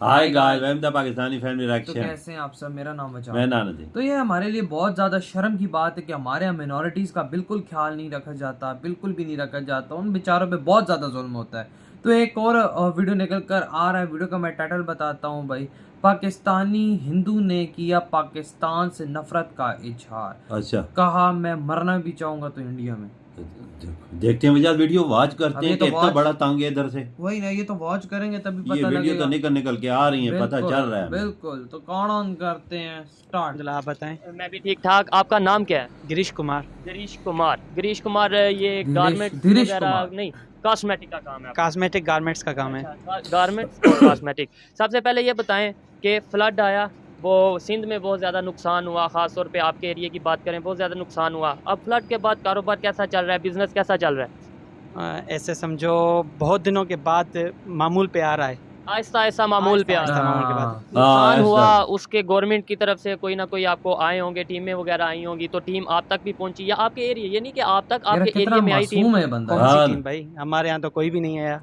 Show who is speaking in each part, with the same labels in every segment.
Speaker 1: Hi guys, welcome to Pakistani family reaction.
Speaker 2: तो कैसे हैं आप सब? मेरा नाम है
Speaker 1: मैं नानदी।
Speaker 2: तो ये हमारे लिए बहुत ज़्यादा शर्म की बात है कि हमारे यहाँ मिनॉरिटीज़ का बिल्कुल ख्याल नहीं रखा जाता, बिल्कुल भी नहीं रखा जाता। उन बेचारों पे बहुत ज़्यादा जुल्म होता है। तो एक और वीडियो निकल कर आ रहा है। वीडियो का मैं टाइटल बताता हूँ भाई। पाकिस्तानी हिंदू ने किया पाकिस्तान से नफरत का इजहार।
Speaker 1: अच्छा,
Speaker 2: कहा मैं मरना भी चाहूंगा तो इंडिया में।
Speaker 1: देखते हैं भैया, वीडियो वॉच करते
Speaker 2: अभी
Speaker 1: हैं
Speaker 2: तो
Speaker 1: कि इतना बड़ा तंग है इधर से।
Speaker 2: वही ना, ये तो वॉच करेंगे तभी
Speaker 1: ये
Speaker 2: पता
Speaker 1: वीडियो
Speaker 2: लगेगा।
Speaker 1: तो निकल के आ रही है, पता चल रहा है हमें।
Speaker 2: बिल्कुल। तो कौन ऑन करते हैं स्टार्ट।
Speaker 3: आप बताएं।
Speaker 4: मैं भी ठीक ठाक। आपका नाम क्या है?
Speaker 3: गिरीश कुमार।
Speaker 4: गिरीश कुमार। गिरीश कुमार, ये गारमेंट्स
Speaker 2: गिरीश
Speaker 4: वगैरह
Speaker 2: कुमार।
Speaker 4: नहीं, कॉस्मेटिक का काम है आपका?
Speaker 3: कॉस्मेटिक गारमेंट्स का काम है।
Speaker 4: गारमेंट्स और कॉस्मेटिक। सबसे पहले ये बताएं कि फ्लड आया, वो सिंध में बहुत ज़्यादा नुकसान हुआ, ख़ास तौर पे आपके एरिया की बात करें, बहुत ज़्यादा नुकसान हुआ। अब फ्लड के बाद कारोबार कैसा चल रहा है, बिज़नेस कैसा चल रहा है?
Speaker 3: ऐसे समझो बहुत दिनों के बाद मामूल पे आ रहा है।
Speaker 4: आहिस्ता आहिस्ता मामूल पे आ रहा है।
Speaker 3: मामूल के बाद
Speaker 4: नुकसान
Speaker 1: ऐसा।
Speaker 4: हुआ, उसके गवर्नमेंट की तरफ से कोई ना कोई आपको आए होंगे, टीमें वगैरह आई होंगी, तो टीम आप तक भी पहुंची या आपके एरिया, ये नहीं कि आप तक,
Speaker 2: यार
Speaker 4: आपके
Speaker 2: कितना
Speaker 4: एरिया में आई टीम?
Speaker 2: मासूम है बंदा।
Speaker 3: कौन सी
Speaker 1: हाँ।
Speaker 3: टीम भाई? हमारे यहाँ तो कोई भी नहीं आया।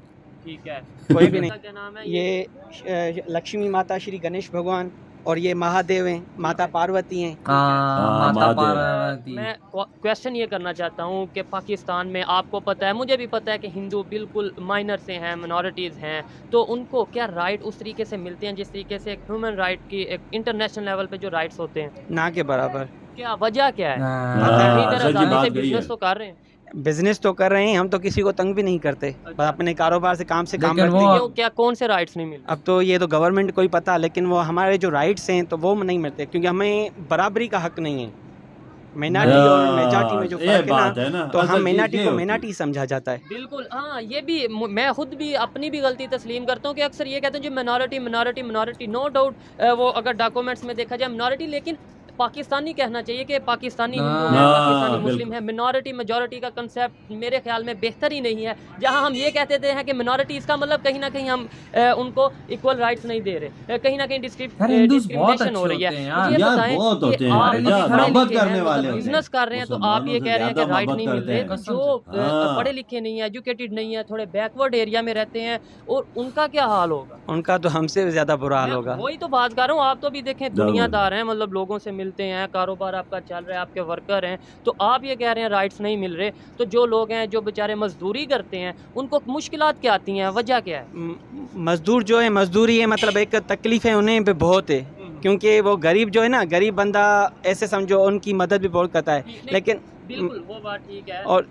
Speaker 4: ठीक है।
Speaker 3: कोई भी नहीं।
Speaker 4: क्या नाम है
Speaker 3: ये लक्ष्मी माता, श्री गणेश भगवान और ये महादेव हैं, माता पार्वती हैं।
Speaker 2: माता
Speaker 1: महादेव।
Speaker 2: पार्वती।
Speaker 4: मैं क्वेश्चन ये करना चाहता हूँ कि पाकिस्तान में आपको पता है, मुझे भी पता है कि हिंदू बिल्कुल माइनर से हैं, मिनॉरिटीज़ हैं, तो उनको क्या राइट उस तरीके से मिलते हैं जिस तरीके से एक ह्यूमन राइट की, एक इंटरनेशनल लेवल पे जो राइट्स होते हैं?
Speaker 3: ना के बराबर।
Speaker 4: क्या वजह क्या है?
Speaker 1: हाँ,
Speaker 4: इधर
Speaker 1: सच्ची
Speaker 4: आसानी
Speaker 1: बात
Speaker 4: से
Speaker 1: कही है।
Speaker 4: बिजनेस तो कर रहे हैं।
Speaker 3: बिजनेस तो कर रहे हैं, हम तो किसी को तंग भी नहीं करते, बस
Speaker 4: अच्छा।
Speaker 3: अपने कारोबार से काम
Speaker 2: लेकिन
Speaker 3: रखते
Speaker 2: वो-
Speaker 3: हैं।
Speaker 4: क्यों, क्या कौन से राइट्स नहीं मिल?
Speaker 3: अब तो ये तो गवर्नमेंट को ही पता, लेकिन वो हमारे जो राइट्स हैं तो वो नहीं मिलते, क्योंकि हमें बराबरी का हक नहीं है। मिनाटी और मेजॉरिटी में जो
Speaker 1: ये
Speaker 3: फर्क
Speaker 1: बात
Speaker 3: है
Speaker 1: है
Speaker 3: ना,
Speaker 1: ना,
Speaker 3: तो
Speaker 1: असल
Speaker 3: हम
Speaker 1: चीज़
Speaker 3: मिनाटी
Speaker 1: ये
Speaker 3: को
Speaker 1: होती है।
Speaker 3: मिनाटी समझा जाता है।
Speaker 4: बिल्कुल, हाँ, ये भी मैं खुद भी अपनी भी गलती तस्लीम करता हूँ कि अक्सर ये कहते हैं जो minority minority minority, no doubt वो अगर डॉक्यूमेंट्स में देखा जाए मिनॉरिटी, लेकिन पाकिस्तानी कहना चाहिए कि पाकिस्तानी हिंदू है,
Speaker 1: हाँ,
Speaker 4: पाकिस्तानी
Speaker 1: बिल्कुल।
Speaker 4: मुस्लिम है। मिनॉरिटी मेजॉरिटी का कंसेप्ट मेरे ख्याल में बेहतर ही नहीं है। जहाँ हम ये कहते थे हैं कि मिनॉरिटी, इसका मतलब कहीं ना कहीं हम उनको इक्वल राइट्स नहीं दे रहे, कहीं ना कहीं
Speaker 2: यार हिंदूज बहुत
Speaker 4: डिस्क्रिमिनेशन हो
Speaker 2: अच्छे
Speaker 4: रही है।
Speaker 2: होते हैं यार।
Speaker 4: मुझे
Speaker 1: यार
Speaker 4: बताएं
Speaker 1: बहुत
Speaker 4: कि
Speaker 1: होते हैं
Speaker 4: आप
Speaker 1: यार,
Speaker 4: पढ़े
Speaker 1: मोहब्बत
Speaker 4: लिखे
Speaker 1: करने
Speaker 4: हैं,
Speaker 1: वाले होते हैं।
Speaker 4: बिजनेस कर रहे हैं, तो आप
Speaker 1: मुसलमानों
Speaker 4: ये
Speaker 1: से
Speaker 4: कह रहे हैं कि
Speaker 1: ज़्यादा
Speaker 4: राइट
Speaker 1: मोहब्बत
Speaker 4: नहीं मिल
Speaker 1: करते
Speaker 4: रहे,
Speaker 1: हैं।
Speaker 4: तो जो
Speaker 1: हाँ।
Speaker 4: पढ़े लिखे नहीं है, एजुकेटेड नहीं है, थोड़े बैकवर्ड एरिया में रहते हैं, और उनका क्या हाल होगा?
Speaker 3: उनका तो हमसे भी ज्यादा बुरा हाल होगा।
Speaker 4: वही तो बात कर रहा हूँ। आप तो भी देखें, दुनियादार हैं, मतलब लोगों से मिलते हैं, कारोबार आपका चल रहा है, आपके वर्कर हैं, तो आप ये कह रहे हैं राइट्स नहीं मिल रहे, तो जो लोग हैं जो बेचारे मजदूरी करते हैं उनको मुश्किलात क्या आती हैं, वजह क्या है?
Speaker 3: मजदूर जो है, मजदूरी है, मतलब एक तकलीफ है उन्हें पे बहुत है, क्योंकि वो गरीब जो है ना, गरीब बंदा ऐसे समझो उनकी मदद भी बहुत करता है।
Speaker 4: नहीं,
Speaker 3: लेकिन
Speaker 4: बिल्कुल वो बात ठीक है।
Speaker 3: और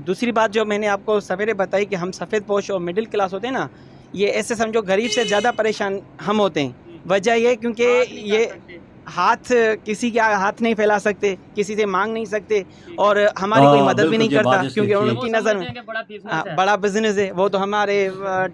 Speaker 3: दूसरी बात जो मैंने आपको सवेरे बताई कि हम सफ़ेद पोश और मिडिल क्लास होते हैं ना, ये ऐसे समझो गरीब से ज़्यादा परेशान हम होते हैं। वजह ये क्योंकि ये हाथ किसी के हाथ नहीं फैला सकते, किसी से मांग नहीं सकते, और हमारी कोई मदद भी नहीं
Speaker 1: बिल्कुल, ये
Speaker 3: करता,
Speaker 1: बात
Speaker 3: क्योंकि
Speaker 1: इसकी
Speaker 3: उनकी नज़र में बड़ा बिजनेस है, वो तो हमारे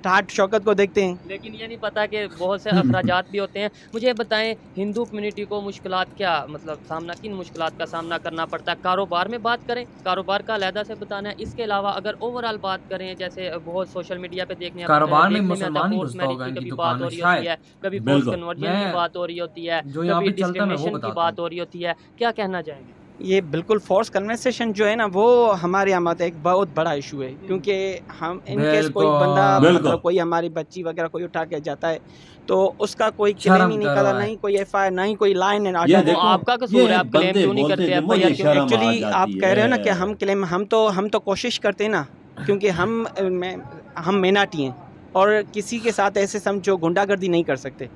Speaker 3: ठाट शौकत को देखते हैं।
Speaker 4: लेकिन ये नहीं पता कि बहुत से अखराजात भी होते हैं। मुझे बताएं, हिंदू कम्युनिटी को मुश्किलात क्या, मतलब सामना, किन मुश्किलात का सामना करना पड़ता है? कारोबार में बात करें, कारोबार का अलहदा से बताना है। इसके अलावा अगर ओवरऑल बात करें, जैसे बहुत सोशल मीडिया पे देखने
Speaker 2: कारोबार में
Speaker 4: देखने
Speaker 2: मुसलमान ही
Speaker 4: आता है,
Speaker 2: घुसता होगा
Speaker 4: कभी
Speaker 2: इनकी
Speaker 4: बात हो
Speaker 2: दुकान में
Speaker 4: रही होती
Speaker 2: शायद।
Speaker 4: है, कभी
Speaker 1: बिल्कुल।
Speaker 4: फोर्स कन्वर्जन की
Speaker 2: मैं-
Speaker 4: बात हो रही होती है,
Speaker 2: जो यहाँ पे
Speaker 4: कभी
Speaker 2: चलता है मैं वो
Speaker 4: डिस्क्रिमिनेशन की
Speaker 2: बताता
Speaker 4: बात हो रही होती है। क्या कहना चाहेंगे?
Speaker 3: ये बिल्कुल फोर्स कन्वर्सेशन जो है ना, वो हमारे यहाँ मतलब एक बहुत बड़ा इशू है, क्योंकि हम इनकेस कोई
Speaker 2: बिल्कुल।
Speaker 3: बंदा,
Speaker 1: बिल्कुल।
Speaker 3: मतलब कोई हमारी बच्ची वगैरह कोई उठा के जाता है, तो उसका कोई
Speaker 2: शर्म
Speaker 3: क्लेम ही नहीं
Speaker 2: करो
Speaker 3: करता,
Speaker 2: है।
Speaker 3: नहीं कोई एफआईआर, नहीं कोई लाइन है।
Speaker 1: ये
Speaker 4: वो
Speaker 1: देखो,
Speaker 4: आपका कसूर है, आप क्लेम
Speaker 1: बंदे
Speaker 4: क्यों नहीं
Speaker 1: बोलते
Speaker 4: करते?
Speaker 1: थे, मुझे
Speaker 4: FIR क्यों?
Speaker 1: शर्म आ
Speaker 3: एक्चुअली आप
Speaker 1: जाती
Speaker 3: कह रहे हो ना
Speaker 1: है।
Speaker 3: कि हम क्लेम, हम तो कोशिश करते हैं ना, क्योंकि हम मेनाटी हैं, और किसी के साथ ऐसे समझो गुंडागर्दी नहीं कर सकते।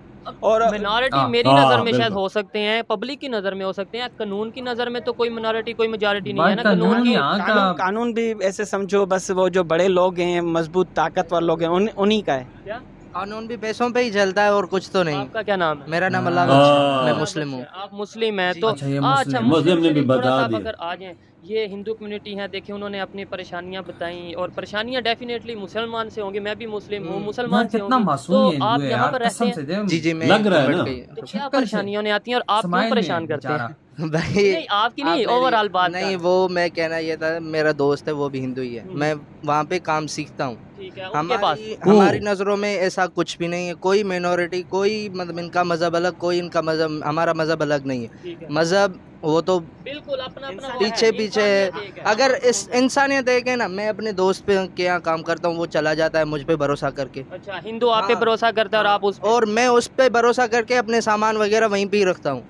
Speaker 3: और
Speaker 4: मिनॉरिटी
Speaker 2: हाँ,
Speaker 4: मेरी
Speaker 1: हाँ,
Speaker 4: नज़र में शायद
Speaker 1: बिल्कुल।
Speaker 4: हो सकते हैं, पब्लिक की नज़र में हो सकते हैं, कानून की नज़र में तो कोई मिनॉरिटी कोई मेजॉरिटी नहीं है ना।
Speaker 2: कानून
Speaker 4: कानून की
Speaker 2: यहाँ का
Speaker 3: कानून भी ऐसे समझो बस वो जो बड़े लोग हैं, मजबूत ताकतवर लोग हैं, उन्हीं का है।
Speaker 4: क्या?
Speaker 5: कानून भी पैसों पे ही चलता है और कुछ तो नहीं।
Speaker 4: आपका क्या नाम है?
Speaker 5: मेरा नाम
Speaker 2: हाँ।
Speaker 5: अल्लाह
Speaker 1: हाँ।
Speaker 5: मैं मुस्लिम हूँ।
Speaker 4: आप मुस्लिम हैं,
Speaker 5: जी।
Speaker 4: तो
Speaker 2: अच्छा, ये
Speaker 4: अच्छा,
Speaker 2: मुस्लिम।
Speaker 1: मुस्लिम ने
Speaker 4: से
Speaker 1: भी
Speaker 4: थोड़ा
Speaker 1: बता
Speaker 4: सा आप
Speaker 1: दिया।
Speaker 4: अगर आ जाएं, ये हिंदू कम्युनिटी है, देखिए उन्होंने अपनी परेशानियां बताई, और परेशानियां डेफिनेटली मुसलमान से होंगी, मैं भी मुस्लिम हूँ,
Speaker 2: यार
Speaker 4: मुसलमान से
Speaker 2: कितना
Speaker 4: होंगी,
Speaker 2: मासूम
Speaker 4: तो
Speaker 2: ये
Speaker 4: आप
Speaker 2: हिंदू है
Speaker 4: यहाँ
Speaker 2: यार,
Speaker 4: पर रहते
Speaker 2: कसम
Speaker 4: हैं,
Speaker 2: से दे।
Speaker 5: जी जी मैं
Speaker 1: लग रहा है
Speaker 5: कन्वर्ट
Speaker 1: ना।
Speaker 5: गई।
Speaker 4: तो क्या
Speaker 2: शक्ल से।
Speaker 4: परेशानियां उन्हें आती हैं और आप क्यों
Speaker 2: स्माइल में
Speaker 4: परेशान करते
Speaker 2: बेचारा।
Speaker 4: हैं?
Speaker 5: भाई
Speaker 4: नहीं आपकी
Speaker 5: आप
Speaker 4: नहीं,
Speaker 5: मेरी-
Speaker 4: ओवरऑल बात
Speaker 5: नहीं,
Speaker 4: कर।
Speaker 5: वो मैं कहना ये था, मेरा दोस्त है वो भी हिंदू ही है, मैं वहाँ पे काम सीखता हूँ।
Speaker 4: ठीक है, उनके पास
Speaker 5: हमारी नज़रों में ऐसा कुछ भी नहीं है, कोई मिनोरिटी, कोई मतलब इनका मज़हब अलग, कोई इनका मज़हब, हमारा मज़हब अलग नहीं है।
Speaker 4: ठीक है,
Speaker 5: मज़हब वो तो
Speaker 4: बिल्कुल अपना अपना वो
Speaker 5: पीछे
Speaker 4: है,
Speaker 5: पीछे
Speaker 4: इंसानियत
Speaker 5: है।
Speaker 4: एक है।
Speaker 5: अगर इस इंसानियत देखे ना, मैं अपने दोस्त पे के यहाँ काम करता हूँ, वो चला जाता है मुझ पे भरोसा करके,
Speaker 4: अच्छा, हिंदू आप पे
Speaker 5: हाँ,
Speaker 4: भरोसा करता है और आप उस पे-
Speaker 5: और मैं उस पे भरोसा करके अपने सामान वगैरह वहीं पे ही रखता हूँ।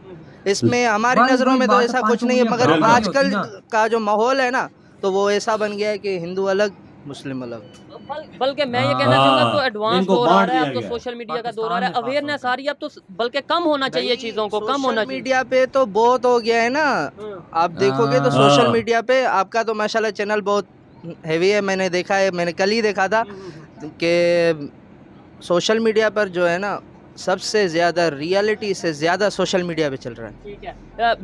Speaker 5: इसमें हमारी
Speaker 2: बस
Speaker 5: नज़रों
Speaker 2: वही
Speaker 5: में तो
Speaker 2: बात है,
Speaker 5: ऐसा
Speaker 2: पांच
Speaker 5: कुछ नहीं है,
Speaker 2: उंगलियां
Speaker 5: मगर
Speaker 1: बराबर
Speaker 2: होती
Speaker 5: आजकल
Speaker 2: ना।
Speaker 5: का जो माहौल है ना, तो वो ऐसा बन गया है कि हिंदू अलग मुस्लिम अलग।
Speaker 4: बल्कि मैं ये
Speaker 2: हाँ।
Speaker 4: कहना चाहूंगा अब तो एडवांस
Speaker 1: इनको
Speaker 4: दौर आ
Speaker 1: बांट
Speaker 4: रहा है, अब
Speaker 1: दिया
Speaker 4: तो
Speaker 1: गया।
Speaker 4: सोशल मीडिया का दौर आ
Speaker 2: पाकिस्तान
Speaker 4: रहा है,
Speaker 2: में खास
Speaker 4: अवेयरनेस
Speaker 2: तौर
Speaker 4: आ रही है, अब तो बल्कि कम होना चाहिए
Speaker 5: भाई,
Speaker 4: चीजों को, कम होना
Speaker 5: सोशल
Speaker 4: चाहिए।
Speaker 5: मीडिया पे तो बहुत हो गया है ना। आप देखोगे तो
Speaker 2: हाँ।
Speaker 5: सोशल मीडिया पे आपका तो माशाल्लाह चैनल बहुत हैवी है, मैंने देखा है, मैंने कल ही देखा था कि सोशल मीडिया पर जो है ना, सबसे ज़्यादा रियलिटी से ज़्यादा सोशल मीडिया पे चल रहा है।
Speaker 4: ठीक है,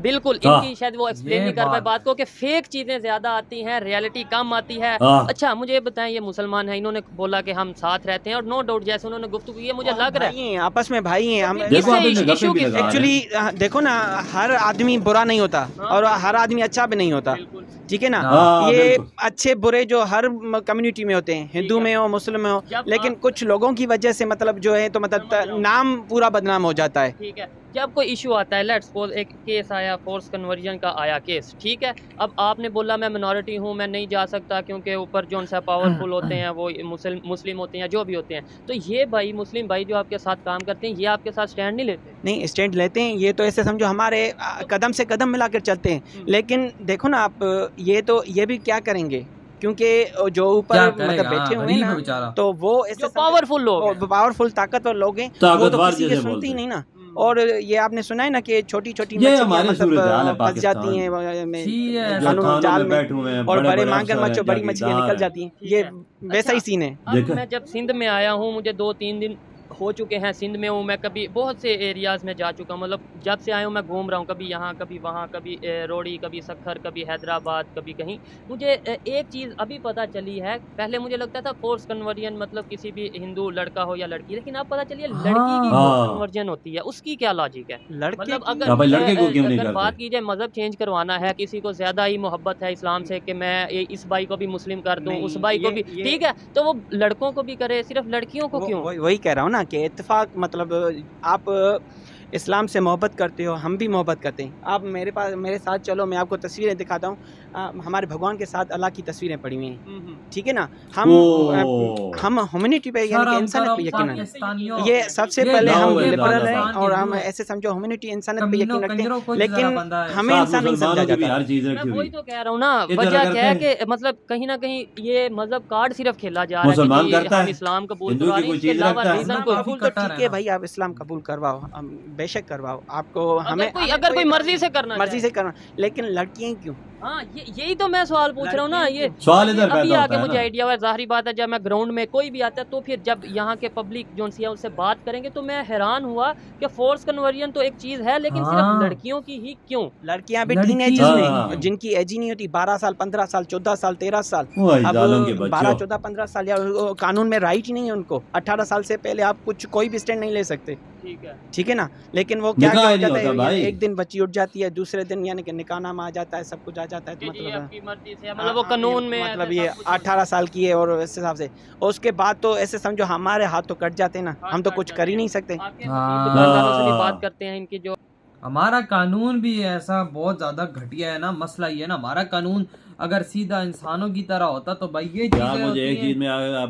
Speaker 4: बिल्कुल
Speaker 1: हाँ।
Speaker 4: इनकी शायद वो एक्सप्लेन
Speaker 2: ये
Speaker 4: नहीं कर पाए
Speaker 2: बात।
Speaker 4: बात को कि फेक चीजें ज्यादा आती हैं, रियलिटी कम आती है।
Speaker 1: हाँ।
Speaker 4: अच्छा मुझे ये बताएं, ये मुसलमान है, इन्होंने बोला कि हम साथ रहते हैं और नो डाउट जैसे उन्होंने गुफ्तगू की है, मुझे लग रहा है
Speaker 3: भाई हैं, आपस में भाई हैं हम।
Speaker 1: देखो
Speaker 4: इससे
Speaker 1: आप इनमें गप्पे
Speaker 4: issue
Speaker 1: भी
Speaker 4: की-
Speaker 1: लगा रहे हैं।
Speaker 3: एक्चुअली देखो ना, हर आदमी बुरा नहीं होता और हर आदमी अच्छा भी नहीं होता,
Speaker 4: बिल्कुल।
Speaker 3: ठीक है ना।
Speaker 1: हाँ,
Speaker 3: ये
Speaker 1: बिल्कुल।
Speaker 3: अच्छे बुरे जो हर कम्युनिटी में होते हैं, हिंदू में हो मुस्लिम में हो,
Speaker 4: जब
Speaker 3: लेकिन
Speaker 4: आप-
Speaker 3: कुछ लोगों की वजह से मतलब जो है तो
Speaker 4: समझ रहा
Speaker 3: मतलब
Speaker 4: हूँ।
Speaker 3: नाम पूरा बदनाम हो जाता है।
Speaker 4: ठीक है, जब कोई इशू आता है, लेट्स सपोज एक केस आया, फोर्स कन्वर्जन का आया केस, ठीक है, अब आपने बोला मैं मिनॉरिटी हूँ, मैं नहीं जा सकता क्योंकि ऊपर जो उनसे पावरफुल होते हैं वो मुस्लिम होते हैं, जो भी होते हैं, तो ये भाई मुस्लिम भाई जो आपके साथ काम करते हैं, ये आपके साथ स्टैंड नहीं लेते?
Speaker 3: नहीं, स्टैंड लेते हैं, ये तो ऐसे समझो हमारे कदम से कदम मिलाकर चलते हैं। लेकिन देखो ना आप, ये भी क्या करेंगे, क्योंकि जो ऊपर
Speaker 2: क्या
Speaker 3: मतलब
Speaker 2: करेगा?
Speaker 3: बैठे हुए हैं
Speaker 2: गरीब है
Speaker 3: ना,
Speaker 2: बेचारा।
Speaker 3: तो वो ऐसे
Speaker 4: जो पावरफुल लोग हैं।
Speaker 3: पावरफुल ताकतवर लोग हैं, वो तो
Speaker 1: ताकतवर
Speaker 3: किसी के
Speaker 1: जैसे
Speaker 3: सुनते
Speaker 1: बोलते
Speaker 3: ही
Speaker 1: हैं।
Speaker 3: नहीं ना। और ये आपने सुना है ना कि छोटी छोटी
Speaker 1: ये हमारी
Speaker 3: मतलब
Speaker 1: सूरत-ए-हाल है
Speaker 3: फंस जाती
Speaker 1: पाकिस्तान
Speaker 3: हैं
Speaker 2: सी है,
Speaker 1: जो
Speaker 3: कानून
Speaker 1: थानों
Speaker 3: जाल
Speaker 1: में
Speaker 3: में,
Speaker 1: बैठे हुए हैं,
Speaker 3: और बड़े
Speaker 1: बड़े-बड़े
Speaker 3: मांगर
Speaker 1: अफसर हैं,
Speaker 3: मचो बड़ी मछलियाँ
Speaker 1: जागीरदार
Speaker 3: निकल
Speaker 1: हैं।
Speaker 3: जाती हैं।
Speaker 4: ठीक
Speaker 3: ये
Speaker 4: है।
Speaker 3: वैसा ही
Speaker 4: अच्छा,
Speaker 3: सीन है।
Speaker 4: अब
Speaker 1: देखा?
Speaker 4: मैं जब सिंध में आया हूँ, मुझे 2-3 दिन हो चुके हैं सिंध में हूँ मैं, कभी बहुत से एरियाज़ में जा चुका हूँ, मतलब जब से आया हूँ मैं घूम रहा हूँ, कभी यहाँ कभी वहाँ, कभी रोड़ी, कभी सखर, कभी हैदराबाद, कभी कहीं। मुझे एक चीज़ अभी पता चली है, पहले मुझे लगता था फोर्स कन्वर्जन मतलब किसी भी हिंदू लड़का हो या लड़की, लेकिन अब पता चली है लड़की की
Speaker 1: हाँ।
Speaker 4: फोर्स कन्वर्जन होती है, उसकी क्या लॉजिक है?
Speaker 3: लड़के
Speaker 4: मतलब
Speaker 3: की-
Speaker 4: अगर
Speaker 1: हाँ भाई, लड़के को क्यों नहीं
Speaker 4: अगर
Speaker 1: करते?
Speaker 4: बात की जाए मज़हब चेंज करवाना है, किसी को ज़्यादा ही मोहब्बत है इस्लाम से कि मैं इस भाई को भी मुस्लिम कर दूँ,
Speaker 3: नहीं,
Speaker 4: उस भाई को भी,
Speaker 3: ये-
Speaker 4: ठीक है, तो वो लड़कों को भी करे, सिर्फ लड़कियों को क्यों?
Speaker 3: वही कह रहा हूँ ना कि इत्तेफाक मतलब आप इस्लाम से मोहब्बत करते हो, हम भी मोहब्बत करते हैं। आप मेरे साथ चलो, मैं आपको तस्वीरें दिखाता हूँ। हमारे भगवान के साथ अल्लाह की तस्वीरें पड़ी हुई हैं, ठीक है ना।
Speaker 1: ओह।
Speaker 3: हम ह्यूमैनिटी पे यानी कि इंसानियत पे यकीन है।
Speaker 2: पाकिस्तानियों
Speaker 3: ये सबसे
Speaker 2: ये
Speaker 3: पहले हम
Speaker 1: गाँव है,
Speaker 3: लिबरल हैं
Speaker 1: पाकिस्तान
Speaker 3: और हम ऐसे समझो ह्यूमैनिटी इंसानियत पे
Speaker 2: कमीनों
Speaker 3: यकीन रखते
Speaker 2: कंजरों को
Speaker 3: हैं,
Speaker 2: जरा
Speaker 3: लेकिन
Speaker 2: बंदा है।
Speaker 3: हमें
Speaker 1: साथ
Speaker 3: इंसान नहीं समझा
Speaker 1: मुसलमानों की भी
Speaker 3: जाता।
Speaker 1: हर चीज
Speaker 4: मैं
Speaker 1: रखी
Speaker 4: वही
Speaker 1: हुई।
Speaker 4: तो कह रहा हूँ ना,
Speaker 1: इधर
Speaker 4: वजह
Speaker 1: अगर
Speaker 4: क्या है
Speaker 1: कहें-
Speaker 4: कि मतलब कहीं ना कहीं ये मतलब कार्ड सिर्फ खेला जा रहा है
Speaker 1: मुसलमान
Speaker 4: कि
Speaker 1: करता
Speaker 4: हम
Speaker 1: है,
Speaker 4: इस्लाम कबूल
Speaker 1: हिंदू
Speaker 4: करवा
Speaker 1: की
Speaker 4: रहे हैं,
Speaker 1: कोई
Speaker 4: इसके
Speaker 1: चीज
Speaker 4: अलावा
Speaker 1: रखता है।
Speaker 4: रीजन
Speaker 3: इस्लाम
Speaker 4: कोई
Speaker 3: कबूल तो
Speaker 2: कट्टर
Speaker 3: ठीक
Speaker 2: है
Speaker 3: है
Speaker 2: ना।
Speaker 3: भाई, आप इस्लाम कबूल करवाओ, हम बेशक करवाओ, आपको हमें
Speaker 4: अगर कोई मर्जी से करना
Speaker 3: मर्जी से करना, लेकिन लड़कियां क्यों?
Speaker 4: हाँ, यही तो मैं सवाल पूछ रहा हूँ ना। ये
Speaker 1: सवाल इधर
Speaker 4: अभी
Speaker 1: पैदा
Speaker 4: आके
Speaker 1: होता है
Speaker 4: मुझे
Speaker 1: ना।
Speaker 4: आइडिया हुआ, जाहिर बात है जब मैं ग्राउंड में कोई भी आता है तो फिर जब यहाँ के पब्लिक जो है उससे बात करेंगे तो मैं हैरान हुआ कि फोर्स कन्वर्जन तो एक चीज है, लेकिन सिर्फ
Speaker 2: हाँ।
Speaker 4: लड़कियों की ही क्यों?
Speaker 3: लड़कियां भी
Speaker 2: लड़की-
Speaker 3: टीनेजर्स
Speaker 1: हाँ।
Speaker 3: में, जिनकी एज ही नहीं होती, 12 साल 15 साल 14 साल 13 साल,
Speaker 1: वही
Speaker 3: अब
Speaker 1: जालिम के
Speaker 3: 12
Speaker 1: बच्चों।
Speaker 3: 14 15 साल या कानून में राइट ही नहीं है उनको। 18 साल से पहले आप कोई भी स्टैंड नहीं ले सकते,
Speaker 4: ठीक है,
Speaker 3: ठीक है ना। लेकिन वो क्या
Speaker 1: निकाह
Speaker 3: हो
Speaker 1: ही नहीं
Speaker 3: जाता है,
Speaker 1: होता भाई।
Speaker 3: एक दिन बच्ची उठ जाती है, दूसरे दिन यानी कि निकाहनामा आ जाता है, सब कुछ आ जाता है, तो
Speaker 4: जी, जी,
Speaker 3: मतलब
Speaker 4: आपकी मर्जी से, मतलब वो कानून में
Speaker 3: मतलब
Speaker 4: ऐसा
Speaker 3: ये
Speaker 4: सब कुछ
Speaker 3: 18 साल की है और इस हिसाब से, और उसके बाद तो ऐसे समझो हमारे हाथ तो कट जाते हैं ना, हम तो
Speaker 4: हाथ
Speaker 3: कुछ
Speaker 4: कट
Speaker 3: कर ही
Speaker 4: जाते
Speaker 3: नहीं
Speaker 4: हैं।
Speaker 3: सकते।
Speaker 4: आपके
Speaker 2: हाँ।
Speaker 4: दुकानदारों से भी बात करते हैं इनकी जो
Speaker 2: हमारा कानून भी ऐसा बहुत ज्यादा घटिया है ना। मसला ये है ना, हमारा कानून अगर सीधा इंसानों की तरह होता तो भाई ये
Speaker 1: यार
Speaker 2: चीजें
Speaker 1: मुझे एक
Speaker 2: होती
Speaker 1: चीज
Speaker 2: हैं।
Speaker 1: में आप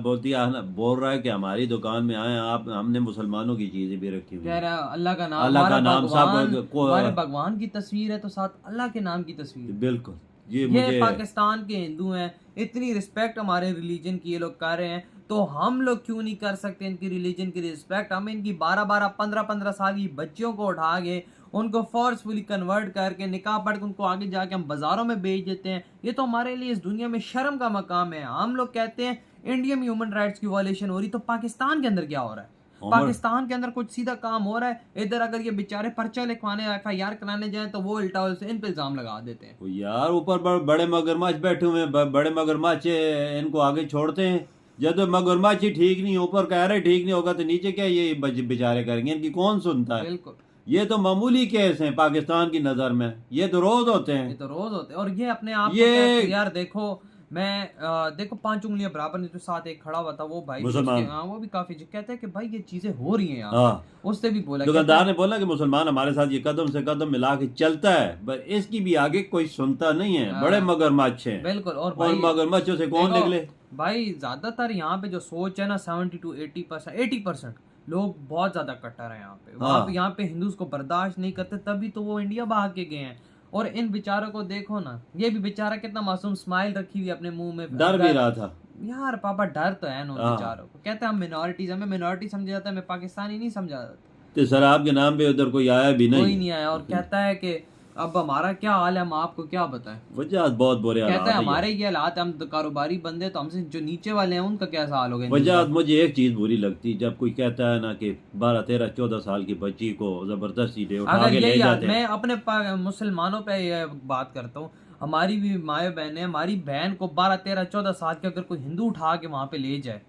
Speaker 1: बोल रहा है कि हमारी दुकान में आए आप, हमने मुसलमानों की चीजें भी रखी हुई
Speaker 2: कह
Speaker 1: हैं।
Speaker 2: रहा है अल्लाह का नाम,
Speaker 1: अल्लाह का
Speaker 2: हमारा
Speaker 1: नाम
Speaker 2: भगवान,
Speaker 1: सब को
Speaker 2: हमारे भगवान की तस्वीर है तो साथ अल्लाह के नाम की तस्वीर है।
Speaker 1: बिल्कुल, ये
Speaker 2: ये
Speaker 1: मुझे
Speaker 2: पाकिस्तान के हिंदू हैं, इतनी रिस्पेक्ट हमारे रिलीजन की ये लोग कर रहे हैं, तो हम लोग क्यों नहीं कर सकते इनकी रिलीजन की रिस्पेक्ट? हम इनकी 12-12 15-15 साल की बच्चियों को उठा के उनको फोर्सफुली कन्वर्ट करके निकाह पढ़ के उनको आगे जाके हम बाजारों में बेच देते हैं। ये तो हमारे लिए इस दुनिया में शर्म का मकाम है। हम लोग कहते हैं इंडिया में ह्यूमन राइट्स की वायलेशन हो रही, तो पाकिस्तान के अंदर क्या हो रहा है?
Speaker 1: उमर-
Speaker 2: पाकिस्तान के अंदर कुछ सीधा काम हो रहा है? इधर अगर ये बेचारे पर्चा लिखवाने FIR कराने जाए तो वो उल्टा से इन पे इल्जाम लगा देते हैं।
Speaker 1: तो यार ऊपर बड़े मगरमच्छ बैठे हुए हैं, बड़े मगरमच्छ इनको आगे छोड़ते हैं। जब तो मगरमच्छ ही ठीक नहीं, ऊपर कह रहे ठीक नहीं होगा तो नीचे क्या ये बेचारे करेंगे, इनकी कौन सुनता है?
Speaker 2: बिल्कुल।
Speaker 1: ये तो मामूली केस हैं पाकिस्तान की नजर में, ये तो रोज होते
Speaker 2: ये
Speaker 1: हैं।
Speaker 2: तो रोज होते हैं। और ये अपने आप को
Speaker 1: ये-
Speaker 2: कहते हैं, यार देखो मैं देखो 5 उंगलियां बराबर नहीं, तो साथ एक खड़ा हुआ था वो भाई
Speaker 1: मुसलमान।
Speaker 2: हाँ वो भी काफी कहते हैं कि भाई ये चीजें हो रही हैं यहाँ
Speaker 1: हाँ,
Speaker 2: उससे भी बोला
Speaker 1: दुकानदार ने बोला कि मुसलमान हमारे साथ ये कदम से कदम मिला के चलता है, पर इसकी भी आगे कोई सुनता नहीं है।
Speaker 2: हाँ।
Speaker 1: बड़े मगरमच्छ हैं,
Speaker 2: बिल्कुल। और
Speaker 1: और
Speaker 2: भाई
Speaker 1: मगरमच्छों से कौन
Speaker 2: देखो,
Speaker 1: निकले?
Speaker 2: भाई ज्यादातर यहाँ पे जो सोच है ना 70 to 80% लोग बहुत ज्यादा कट्टर हैं यहाँ पे।
Speaker 1: हाँ।
Speaker 2: यहाँ पे हिंदूज को बर्दाश्त नहीं करते, तभी तो वो इंडिया भाग के गए हैं। और इन बेचारों को देखो ना, ये भी बेचारा कितना मासूम स्माइल रखी हुई अपने मुंह में,
Speaker 1: डर भी रहा था।
Speaker 2: यार पापा डर तो है ना उन
Speaker 1: हाँ।
Speaker 2: बेचारों को। कहते हैं हम मिनॉरिटीज, हमें मिनॉरिटी समझा जाता है, हमें पाकिस्तानी नहीं समझा जाता।
Speaker 1: तो शराब के नाम पे उधर कोई आया भी
Speaker 2: कोई
Speaker 1: नहीं।
Speaker 2: नहीं आया। और कहता है कि अब हमारा क्या हाल है, हम आपको क्या बताएं।
Speaker 1: वजह बहुत बुरे
Speaker 2: कहता है
Speaker 1: हालात हैं।
Speaker 2: हमारे ये हालात है, हम तो कारोबारी बंदे, तो हमसे जो नीचे वाले हैं उनका कैसा हाल होगा।
Speaker 1: वजह मुझे एक चीज बुरी लगती, जब कोई कहता है ना कि 12, 13, 14 साल की बच्ची को जबरदस्ती दे उठा
Speaker 2: अगर
Speaker 1: के ले
Speaker 2: यही
Speaker 1: जाते हैं।
Speaker 2: मैं अपने मुसलमानों पे ये बात करता हूँ, हमारी भी माए बहन है, हमारी बहन को 12, 13, 14 साल के अगर कोई हिंदू उठा के वहां पे ले जाए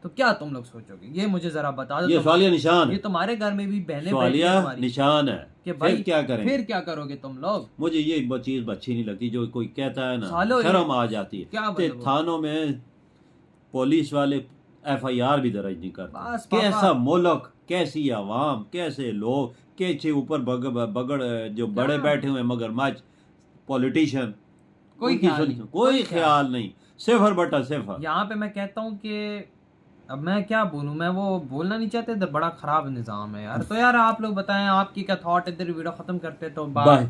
Speaker 2: तो क्या तुम लोग सोचोगे? ये मुझे जरा बता दो।
Speaker 1: ये सवालिया निशान
Speaker 2: ये
Speaker 1: है,
Speaker 2: तुम्हारे घर में भी बहनें बैठी हैं
Speaker 1: सवालिया
Speaker 2: तुम्हारी,
Speaker 1: निशान है
Speaker 2: कि भाई
Speaker 1: फिर क्या करें?
Speaker 2: फिर क्या करोगे तुम लोग?
Speaker 1: मुझे ये चीज अच्छी नहीं लगती जो कोई कहता है ना,
Speaker 2: सालों ये-
Speaker 1: शर्म आ जाती है।
Speaker 2: क्या
Speaker 1: ते
Speaker 2: मतलब?
Speaker 1: थानों में पुलिस वाले FIR भी दर्ज नहीं करते।
Speaker 2: बस पापा।
Speaker 1: कैसा मुल्क, कैसी आवाम, कैसे लोग, कैसे ऊपर बगड़ जो बड़े
Speaker 2: क्या?
Speaker 1: बैठे हुए मगरमच्छ पॉलिटिशियन,
Speaker 2: कोई
Speaker 1: उनकी
Speaker 2: ख्याल
Speaker 1: सुन-
Speaker 2: नहीं,
Speaker 1: कोई
Speaker 2: कोई
Speaker 1: ख्याल नहीं, 0/0।
Speaker 2: यहाँ पे मैं कहता हूँ कि अब मैं क्या बोलूँ, मैं वो बोलना नहीं चाहते, इधर बड़ा खराब निज़ाम है यार। तो यार आप लोग बताएं आपकी क्या थॉट, इधर वीडियो खत्म करते तो बाय।
Speaker 1: बाय।